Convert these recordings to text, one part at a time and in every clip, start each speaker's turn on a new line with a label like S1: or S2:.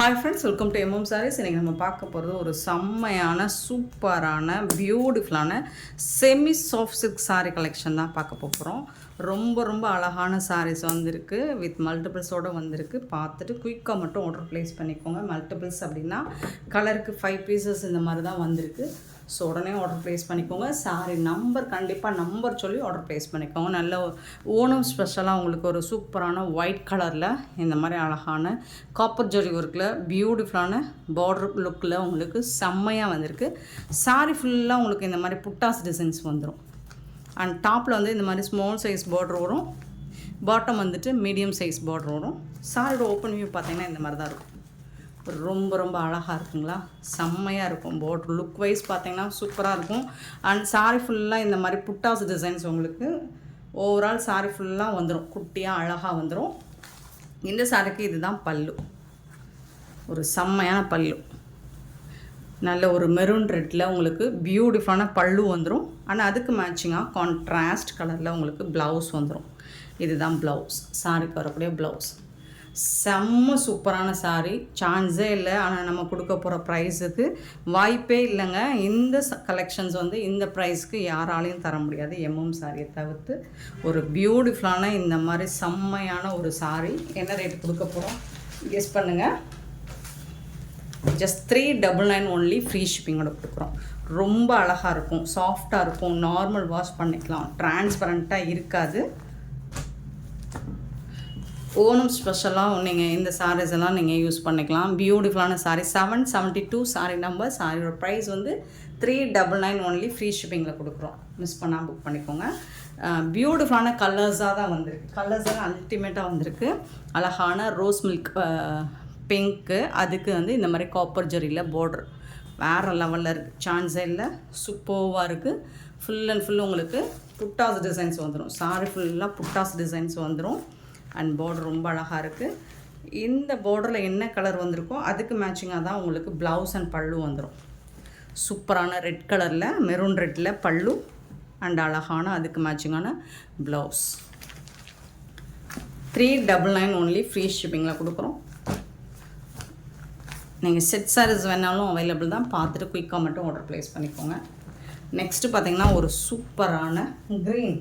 S1: Hi friends, welcome to MM Sarees. இன்றைக்கி நம்ம பார்க்க போகிறது ஒரு செம்மையான சூப்பரான பியூட்டிஃபுல்லான semi soft silk sari collection தான் பார்க்க போகிறோம். ரொம்ப ரொம்ப அழகான சாரீஸ் வந்திருக்கு, வித் மல்டிபிள்ஸோடு வந்திருக்கு. பார்த்துட்டு குயிக்காக மட்டும் ஆர்டர் ப்ளேஸ் பண்ணிக்கோங்க. மல்டிபிள்ஸ் அப்படின்னா கலருக்கு 5 பீசஸ் இந்த மாதிரி தான் வந்திருக்கு. ஸோ உடனே ஆர்டர் ப்ளேஸ் பண்ணிக்கோங்க. சாரி நம்பர் கண்டிப்பாக நம்பர் சொல்லி ஆர்டர் ப்ளேஸ் பண்ணிக்கோங்க. நல்ல ஓணம் ஸ்பெஷலாக உங்களுக்கு ஒரு சூப்பரான ஒயிட் கலரில் இந்த மாதிரி அழகான காப்பர் ஜரி ஒர்க்கில் பியூட்டிஃபுல்லான பார்டர் லுக்கில் உங்களுக்கு செம்மையாக வந்திருக்கு. சாரி ஃபுல்லாக உங்களுக்கு இந்த மாதிரி புட்டாஸ் டிசைன்ஸ் வந்துடும். அண்ட் டாப்பில் வந்து இந்த மாதிரி ஸ்மால் சைஸ் பார்டர் வரும், பாட்டம் வந்துட்டு மீடியம் சைஸ் பார்டர் வரும். சாரியோட ஓப்பன் வியூ பார்த்திங்கன்னா இந்த மாதிரி தான் இருக்கும். ரொம்ப ரொம்ப அழகாக இருக்குங்களா, செம்மையாக இருக்கும். பார்டர் லுக் வைஸ் பார்த்திங்கன்னா சூப்பராக இருக்கும். அண்ட் சாரி ஃபுல்லாக இந்த மாதிரி புட்டாஸ் டிசைன்ஸ் உங்களுக்கு ஓவரால் சாரி ஃபுல்லாக வந்துடும், குட்டியாக அழகாக வந்துடும். இந்த சாரிக்கு இதுதான் பல்லு, ஒரு செம்மையான பல்லு. நல்ல ஒரு மெரூன் ரெட்டில் உங்களுக்கு பியூட்டிஃபுல்லான பல்லு வந்துடும். ஆனால் அதுக்கு மேட்சிங்காக கான்ட்ராஸ்ட் கலரில் உங்களுக்கு ப்ளவுஸ் வந்துடும். இதுதான் ப்ளவுஸ், சாரிக்கு வரக்கூடிய ப்ளவுஸ். செம்ம சூப்பரான சாரீ, சான்ஸே இல்லை. ஆனால் நம்ம கொடுக்க போகிற ப்ரைஸுக்கு வாய்ப்பே இல்லைங்க. இந்த கலெக்ஷன்ஸ் வந்து இந்த ப்ரைஸ்க்கு யாராலையும் தர முடியாது, எம்எம் சாரியை தவிர்த்து. ஒரு பியூட்டிஃபுல்லான இந்த மாதிரி செம்மையான ஒரு சாரீ என்ன ரேட் கொடுக்க போகிறோம் கெஸ் பண்ணுங்கள். ஜஸ்ட் 399 ஒன்லி, ஃப்ரீ ஷிப்பிங்கோட கொடுக்குறோம். ரொம்ப அழகாக இருக்கும், சாஃப்டாக இருக்கும், நார்மல் வாஷ் பண்ணிக்கலாம், டிரான்ஸ்பரண்ட்டாக இருக்காது. ஓணம் ஸ்பெஷலாக நீங்கள் இந்த சாரீஸ் எல்லாம் நீங்கள் யூஸ் பண்ணிக்கலாம். பியூட்டிஃபுல்லான சாரீ, 772 சாரீ நம்பர். சாரியோட ப்ரைஸ் வந்து 399 ஒன்லி, ஃப்ரீ ஷிப்பிங்கில் கொடுக்குறோம். மிஸ் பண்ணால் புக் பண்ணிக்கோங்க. பியூட்டிஃபுல்லான கலர்ஸாக தான் வந்திருக்கு, கலர்ஸ் எல்லாம் அல்டிமேட்டாக வந்திருக்கு. அழகான ரோஸ் மில்க் பிங்க்கு, அதுக்கு வந்து இந்த மாதிரி காப்பர் ஜரியில் பார்டர் வேறு லெவலில் இருக்குது, சான்ஸே இல்லை, சூப்பர்வாக இருக்குது. ஃபுல் அண்ட் ஃபுல் உங்களுக்கு புட்டாஸ் டிசைன்ஸ் வந்துடும். சாரி ஃபுல்லாக புட்டாஸ் டிசைன்ஸ் வந்துடும். அண்ட் பார்டர் ரொம்ப அழகாக இருக்குது. இந்த பார்டரில் என்ன கலர் வந்திருக்கோ அதுக்கு மேட்சிங்காக தான் உங்களுக்கு ப்ளவுஸ் அண்ட் பல்லு வந்துடும். சூப்பரான ரெட் கலரில் மெரூன் ரெட்டில் பல்லு அண்ட் அழகான அதுக்கு மேட்சிங்கான ப்ளவுஸ். 399 ஒன்லி, ஃப்ரீ ஷிப்பிங்கில் கொடுக்குறோம். நீங்கள் செட் சாரீஸ் வேணாலும் அவைலபிள் தான், பார்த்துட்டு குயிக்காக மட்டும் ஆர்டர் ப்ளேஸ் பண்ணிக்கோங்க. நெக்ஸ்ட்டு பார்த்திங்கன்னா ஒரு சூப்பரான க்ரீன்,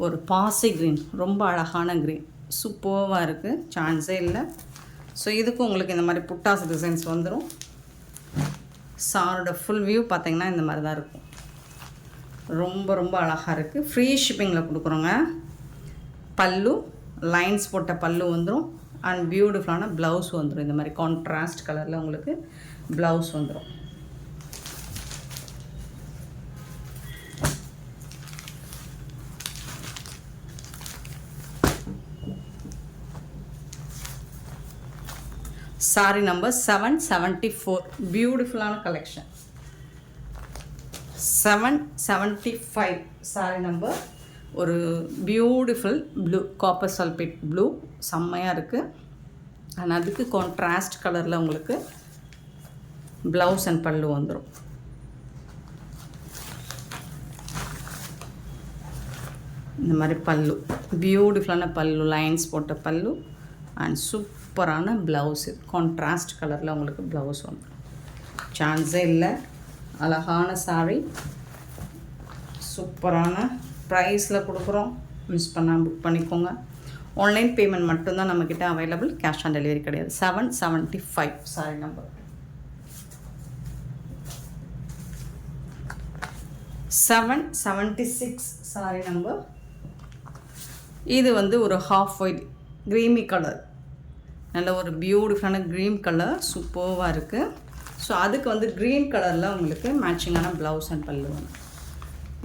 S1: ஒரு பாசி க்ரீன், ரொம்ப அழகான க்ரீன், சூப்பராக இருக்குது, சான்ஸே இல்லை. ஸோ இதுக்கு உங்களுக்கு இந்த மாதிரி புட்டாஸ் டிசைன்ஸ் வந்துடும். சாரோட ஃபுல் வியூ பார்த்திங்கன்னா இந்த மாதிரி தான் இருக்கும். ரொம்ப ரொம்ப அழகாக இருக்குது. ஃப்ரீ ஷிப்பிங்கில் கொடுக்குறோங்க. பல்லு லைன்ஸ் போட்ட பல்லு வந்துடும். அண்ட் பியூட்டிஃபுல்லான ப்ளவுஸ் வந்துடும். இந்த மாதிரி கான்ட்ராஸ்ட் கலரில் உங்களுக்கு ப்ளவுஸ் வந்துடும். சாரி நம்பர் 774, பியூட்டிஃபுல்லான கலெக்ஷன். 775 சாரி நம்பர். ஒரு beautiful blue, copper sulphate blue, செம்மையாக இருக்குது. ஆனால் அதுக்கு கான்ட்ராஸ்ட் கலரில் உங்களுக்கு ப்ளவுஸ் அண்ட் பல்லு வந்துடும். இந்த மாதிரி பல்லு, பியூட்டிஃபுல்லான பல்லு, லைன்ஸ் போட்ட பல்லு அண்ட் சூப்பரான ப்ளவுஸு, கான்ட்ராஸ்ட் கலரில் உங்களுக்கு ப்ளவுஸ் வந்துடும். சான்ஸே இல்லை, அழகான சாரீ, சூப்பரான ப்ரைஸில் கொடுக்குறோம். மிஸ் பண்ணால் புக் பண்ணிக்கோங்க. ஆன்லைன் பேமெண்ட் மட்டும்தான் நம்மக்கிட்ட அவைலபிள், கேஷ் ஆன் டெலிவரி கிடையாது. 775 சாரி நம்பர். 776 sorry number. இது வந்து ஒரு ஹாஃப் ஒயிட் க்ரீமி கலர், நல்ல ஒரு பியூட்டிஃபுல்லான க்ரீன் கலர், சூப்பராக இருக்குது. ஸோ அதுக்கு வந்து க்ரீன் கலரில் உங்களுக்கு மேட்சிங்கான ப்ளவுஸ் அண்ட் பல்லு வந்து.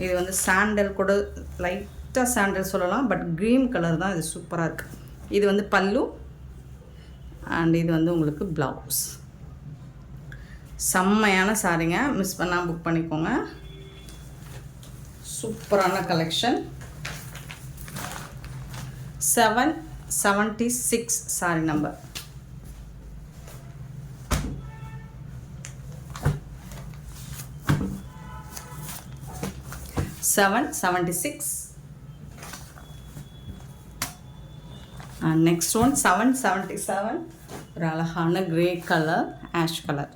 S1: இது வந்து சாண்டல் கூட, லைட்டாக சாண்டல் சொல்லலாம், பட் க்ரீன் கலர் தான் இது, சூப்பராக இருக்குது. இது வந்து பல்லு அண்ட் இது வந்து உங்களுக்கு ப்ளவுஸ். செம்மையான சாரிங்க, மிஸ் பண்ணால் புக் பண்ணிக்கோங்க. சூப்பரான collection. 776 sorry number. 776. And next one 777. ஒரு அழகான grey colour, ash colour,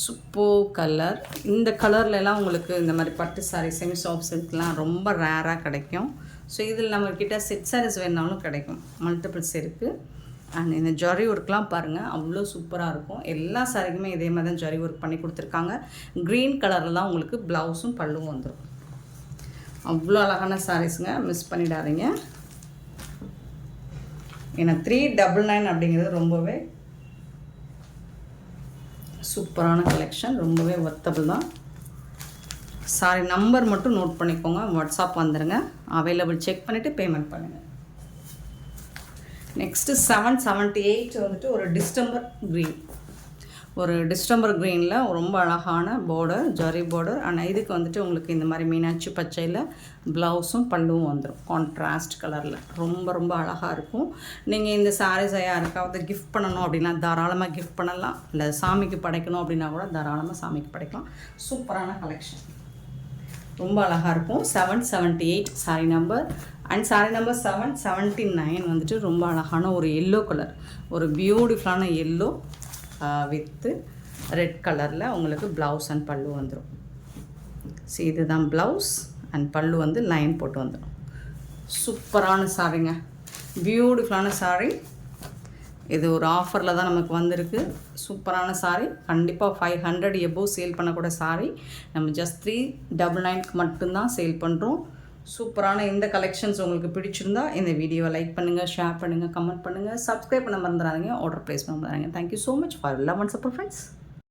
S1: super colour. இந்த கலர்லலாம் உங்களுக்கு இந்த மாதிரி பட்டு சாரீ செமி சாஃப்ட் சில்க்லாம் ரொம்ப ரேராக கிடைக்கும். ஸோ இதில் நம்மக்கிட்ட செட் சாரீஸ் வேணாலும் கிடைக்கும், மல்டிபிள்ஸ் இருக்குது. அண்ட் இந்த ஜரி ஒர்க்லாம் பாருங்கள், அவ்வளோ சூப்பராக இருக்கும். எல்லா சாரிக்குமே இதே மாதிரி தான் ஜரி ஒர்க் பண்ணி கொடுத்துருக்காங்க. க்ரீன் கலரில் தான் உங்களுக்கு ப்ளவுஸும் பல்லுவும் வந்துடும். அவ்வளோ அழகான சாரீஸுங்க, மிஸ் பண்ணிடாதீங்க. ஏன்னா 399 அப்படிங்கிறது ரொம்பவே சூப்பரான கலெக்ஷன், ரொம்பவே ஒர்த்தபிள் தான். சாரி நம்பர் மட்டும் நோட் பண்ணிக்கோங்க, வாட்ஸ்அப் வந்துடுங்க. அவைலபிள் செக் பண்ணிவிட்டு பேமெண்ட் பண்ணுங்கள். நெக்ஸ்ட்டு 778 வந்துட்டு ஒரு டிஸ்டம்பர் க்ரீன். ஒரு டிஸ்டம்பர் க்ரீனில் ரொம்ப அழகான பார்டர், ஜரி பார்டர். ஆனால் இதுக்கு வந்துட்டு உங்களுக்கு இந்த மாதிரி மீனாட்சி பச்சையில் ப்ளவுஸும் பல்லுவும் வந்துடும் கான்ட்ராஸ்ட் கலரில். ரொம்ப ரொம்ப அழகாக இருக்கும். நீங்கள் இந்த சாரீஸை யாருக்காவது கிஃப்ட் பண்ணணும் அப்படின்னா தாராளமாக கிஃப்ட் பண்ணலாம். இல்லை சாமிக்கு படைக்கணும் அப்படின்னா கூட தாராளமாக சாமிக்கு படைக்கலாம். சூப்பரான கலெக்ஷன், ரொம்ப அழகாக இருக்கும். 778 sorry number. And sorry number 779 வந்துட்டு ரொம்ப அழகான ஒரு எல்லோ கலர், ஒரு பியூட்டிஃபுல்லான எல்லோ வித்து ரெட் கலரில் உங்களுக்கு ப்ளவுஸ் அண்ட் பல்லு வந்துடும். ஸோ இதுதான் ப்ளவுஸ் அண்ட் பல்லு வந்து லைன் போட்டு வந்துடும். சூப்பரான சாரிங்க, பியூட்டிஃபுல்லான சாரி. இது ஒரு ஆஃபரில் தான் நமக்கு வந்திருக்கு. சூப்பரான சாரி, கண்டிப்பாக 500 எபோவ் சேல் பண்ணக்கூட சாரி நம்ம ஜஸ்ட் 399க்கு மட்டும்தான் சேல் பண்ணுறோம். சூப்பரான இந்த கலெக்ஷன்ஸ் உங்களுக்கு பிடிச்சிருந்தா இந்த வீடியோவை லைக் பண்ணுங்கள், ஷேர் பண்ணுங்கள், கமெண்ட் பண்ணுங்கள், சப்ஸ்கிரைப் பண்ண மறந்துடாதீங்க, ஆர்டர் ப்ளேஸ் பண்ண மறந்துடாதீங்க. Thank you so much for love and support friends.